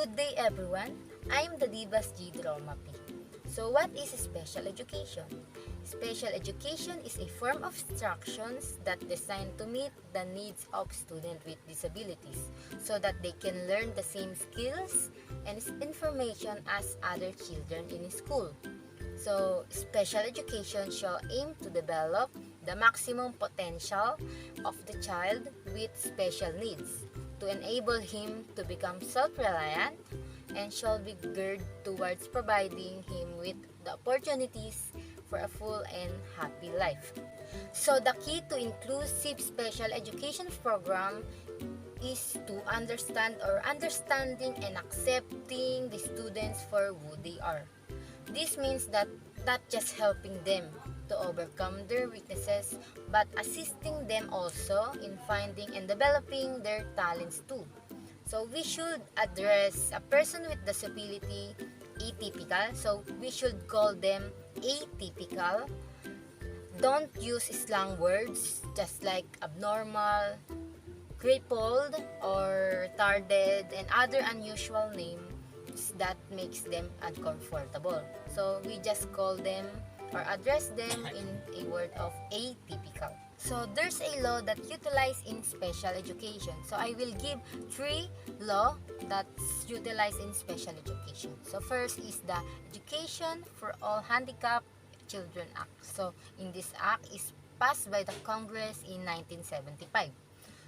Good day everyone, I'm the Divas G. Dromapi. So what is special education? Special education is a form of instructions that designed to meet the needs of students with disabilities so that they can learn the same skills and information as other children in school. So special education shall aim to develop the maximum potential of the child with special needs to enable him to become self-reliant and shall be geared towards providing him with the opportunities for a full and happy life. So the key to inclusive special education program is to understanding and accepting the students for who they are. This means that not just helping them to overcome their weaknesses, but assisting them also in finding and developing their talents too. So we should address a person with disability atypical. So we should call them atypical. Don't use slang words just like abnormal, crippled, or retarded, and other unusual names that makes them uncomfortable. So we just call them or address them in a word of atypical. So there's a law that utilized in special education. So I will give three law that's utilized in special education. So first is the Education for All Handicapped Children Act. So in this act is passed by the Congress in 1975.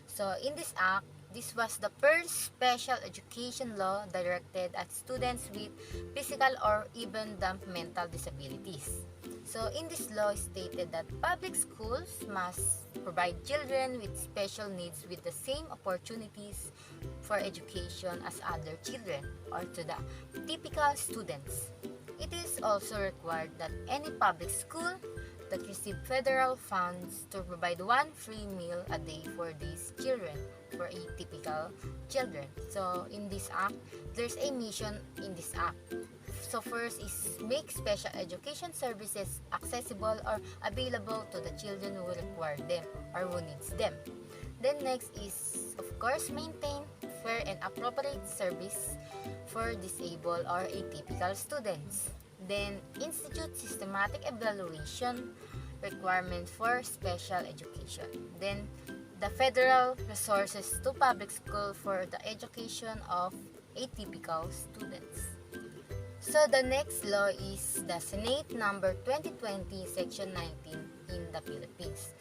So in this act, this was the first special education law directed at students with physical or even the mental disabilities. So in this law stated that public schools must provide children with special needs with the same opportunities for education as other children or to the typical students. It is also required that any public school that receive federal funds to provide one free meal a day for these children, for atypical children. So in this act, there's a mission in this act. So first is make special education services accessible or available to the children who require them or who needs them. Then next is of course maintain fair and appropriate service for disabled or atypical students. Then institute systematic evaluation requirement for special education. Then the federal resources to public school for the education of atypical students. So the next law is the Senate number 2020 section 19 in the Philippines.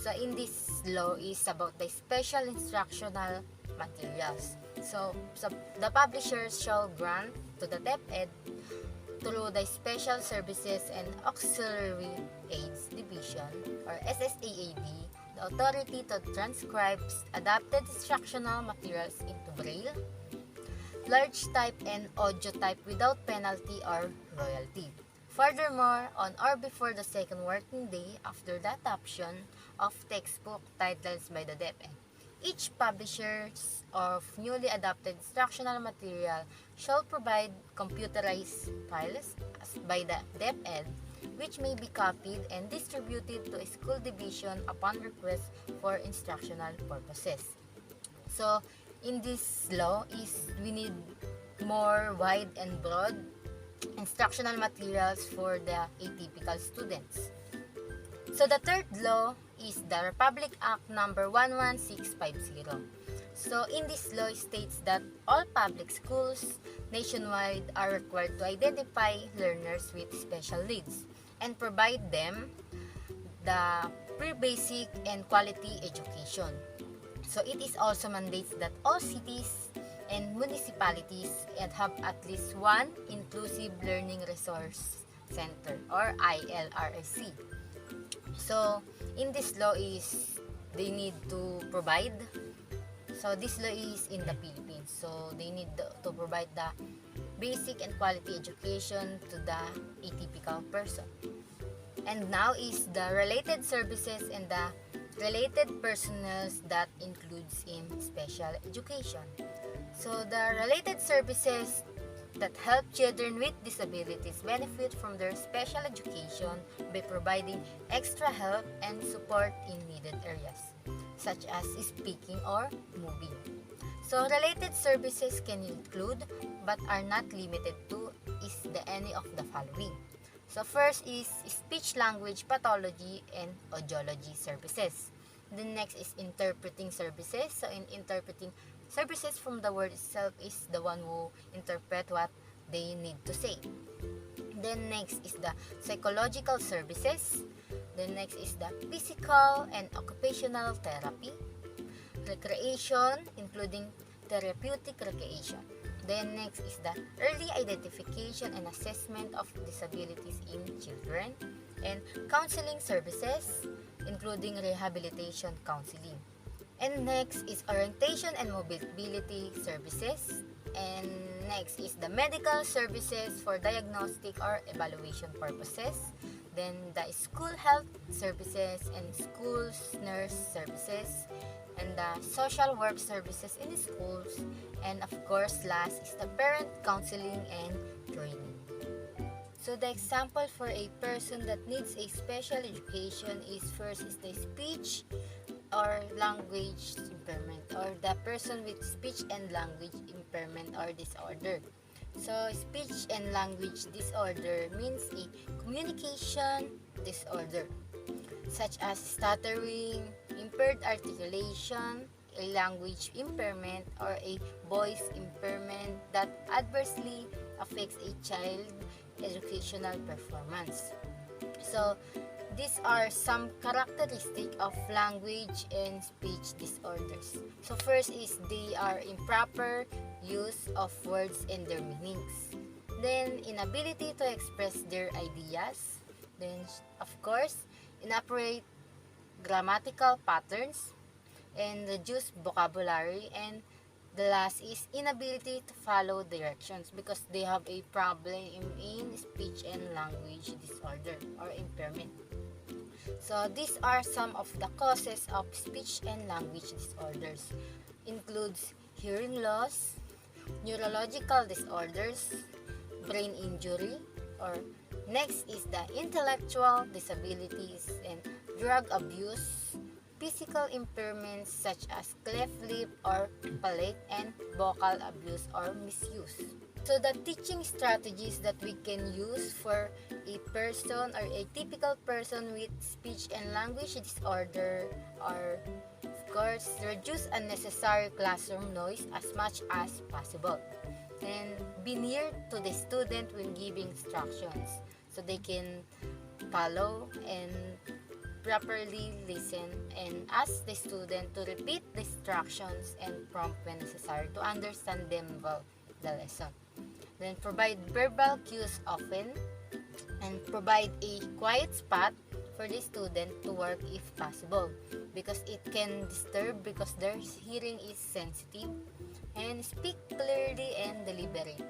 So in this law is about the special instructional materials. So the publishers shall grant to the DepEd through the Special Services and Auxiliary Aids Division or SSAAD the authority to transcribe adapted instructional materials into Braille, large type and audio type without penalty or royalty. Furthermore, on or before the second working day after the adoption of textbook titles by the DepEd, each publishers of newly adopted instructional material shall provide computerized files by the DepEd which may be copied and distributed to a school division upon request for instructional purposes. So, in this law is we need more wide and broad instructional materials for the atypical students. So the third law is the Republic Act number 11650. So in this law states that all public schools nationwide are required to identify learners with special needs and provide them the pre-basic and quality education. So it is also mandates that all cities and municipalities have at least one Inclusive Learning Resource Center or ILRSC. So in this law is they need to provide. So this law is in the Philippines. So they need to provide the basic and quality education to the atypical person. And now is the related services and the related personnel that includes in special education. So the related services that help children with disabilities benefit from their special education by providing extra help and support in needed areas, such as speaking or moving. So related services can include but are not limited to is any of the following. So first is speech language pathology and audiology services. The next is interpreting services. So in interpreting services, from the word itself, is the one who interpret what they need to say. Then next is the psychological services. Then next is the physical and occupational therapy. Recreation, including therapeutic recreation. Then next is the early identification and assessment of disabilities in children. And counseling services, including rehabilitation counseling. And next is orientation and mobility services. And next is the medical services for diagnostic or evaluation purposes. Then the school health services and schools nurse services. And the social work services in schools. And of course, last is the parent counseling and training. So the example for a person that needs a special education is first is the speech or language impairment, or the person with speech and language impairment or disorder. So speech and language disorder means a communication disorder such as stuttering, impaired articulation, a language impairment, or a voice impairment that adversely affects a child's educational performance. So these are some characteristics of language and speech disorders. So first is they are improper use of words and their meanings. Then inability to express their ideas. Then of course, inappropriate grammatical patterns and reduced vocabulary. And the last is inability to follow directions because they have a problem in speech and language disorder or impairment. So these are some of the causes of speech and language disorders. Includes hearing loss, neurological disorders, brain injury, or next is the intellectual disabilities and drug abuse, physical impairments such as cleft lip or palate, and vocal abuse or misuse. So the teaching strategies that we can use for a person or a typical person with speech and language disorder are, of course, reduce unnecessary classroom noise as much as possible. And be near to the student when giving instructions so they can follow and properly listen, and ask the student to repeat the instructions and prompt when necessary to understand them well the lesson. Then provide verbal cues often, and provide a quiet spot for the student to work if possible because it can disturb because their hearing is sensitive, and speak clearly and deliberately.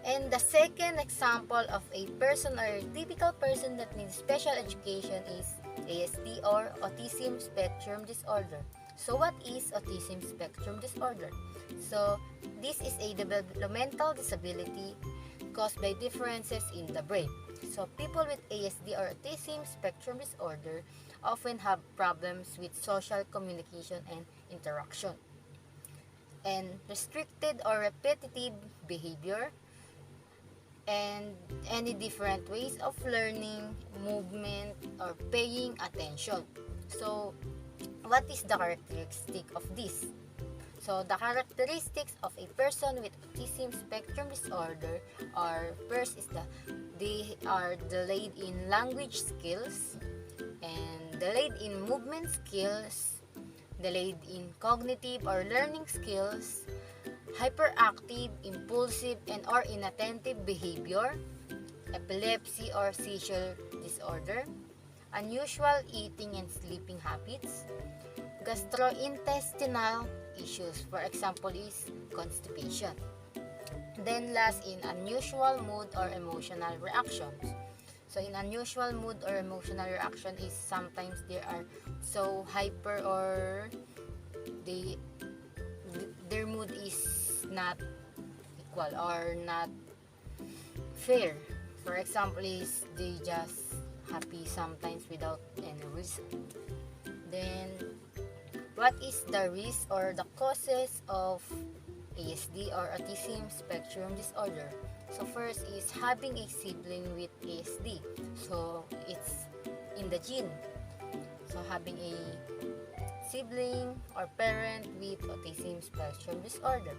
And the second example of a person or a typical person that needs special education is ASD or Autism Spectrum Disorder. So what is Autism Spectrum Disorder? So this is a developmental disability caused by differences in the brain. So people with ASD or Autism Spectrum Disorder often have problems with social communication and interaction, and restricted or repetitive behavior, and any different ways of learning, movement, or paying attention. So, what is the characteristic of this? So, the characteristics of a person with autism spectrum disorder are, first is they are delayed in language skills, and delayed in movement skills, delayed in cognitive or learning skills, hyperactive, impulsive, and or inattentive behavior, epilepsy or seizure disorder, unusual eating and sleeping habits, gastrointestinal issues, for example is constipation. Then last, in unusual mood or emotional reactions. So in unusual mood or emotional reaction is sometimes they are so hyper, or their mood is not equal or not fair. For example is they just happy sometimes without any reason. Then what is the risk or the causes of ASD or autism spectrum disorder? So first is having a sibling with ASD. So it's in the gene. So having a sibling or parent with autism spectrum disorder.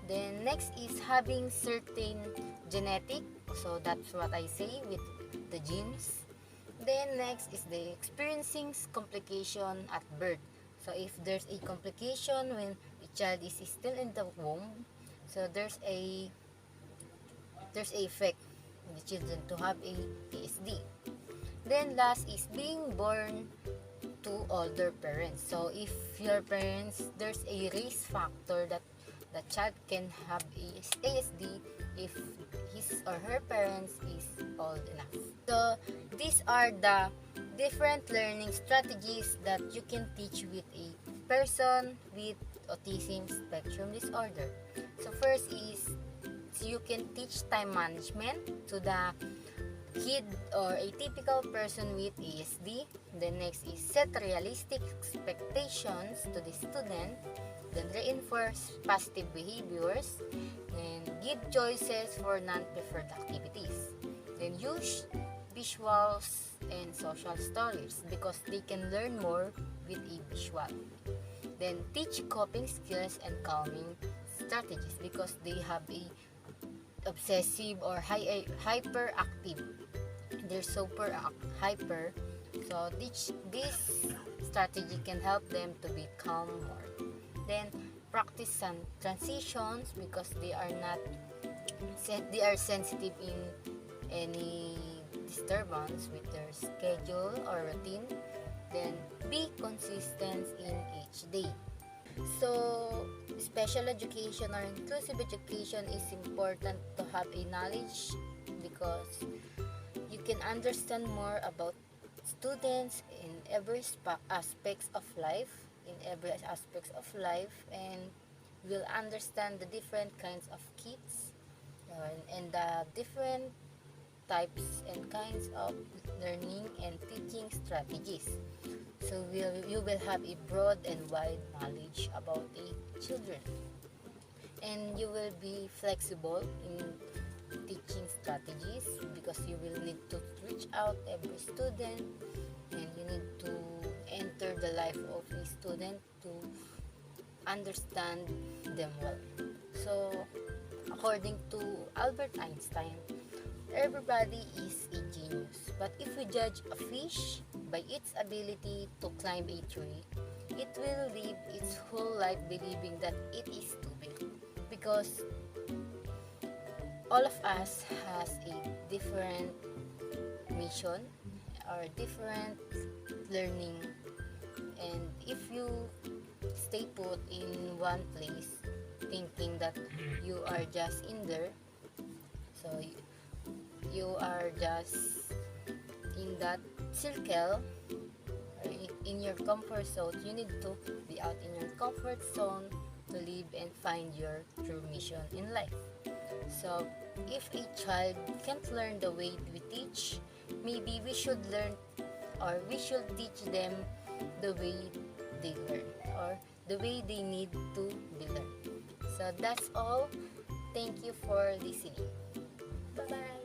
Then next is having certain genetic. So that's what I say with the genes. Then next is the experiencing complication at birth. So if there's a complication when the child is still in the womb, so there's a effect in the children to have a ASD. Then last is being born to older parents. So if your parents, there's a risk factor that the child can have ASD if his or her parents is old enough. So these are the different learning strategies that you can teach with a person with autism spectrum disorder. So first is you can teach time management to the kid or a typical person with ASD. Then next is set realistic expectations to the student. Then reinforce positive behaviors. Then give choices for non-preferred activities. Then use visuals and social stories because they can learn more with a visual. Then teach coping skills and calming strategies because they have a obsessive or hyperactive. They're super hyper. So this strategy can help them to be calm more. Then practice some transitions because they are sensitive in any disturbance with their schedule or routine. Then be consistent in each day. So special education or inclusive education is important to have a knowledge because you can understand more about students in every aspects of life, and will understand the different kinds of kids and the different types and kinds of learning and teaching strategies. So you will have a broad and wide knowledge about the children, and you will be flexible in teaching strategies because you will need to reach out every student and you need to enter the life of a student to understand them well. So according to Albert Einstein, everybody is a genius, but if we judge a fish by its ability to climb a tree, it will live its whole life believing that it is too big because all of us has a different mission or different learning, and if you stay put in one place thinking that you are just in there, so you are just in that circle or in your comfort zone. You need to be out in your comfort zone to live and find your true mission in life. So if a child can't learn the way we teach, maybe we should learn or we should teach them the way they learn or the way they need to be learned. So that's all. Thank you for listening. Bye-bye.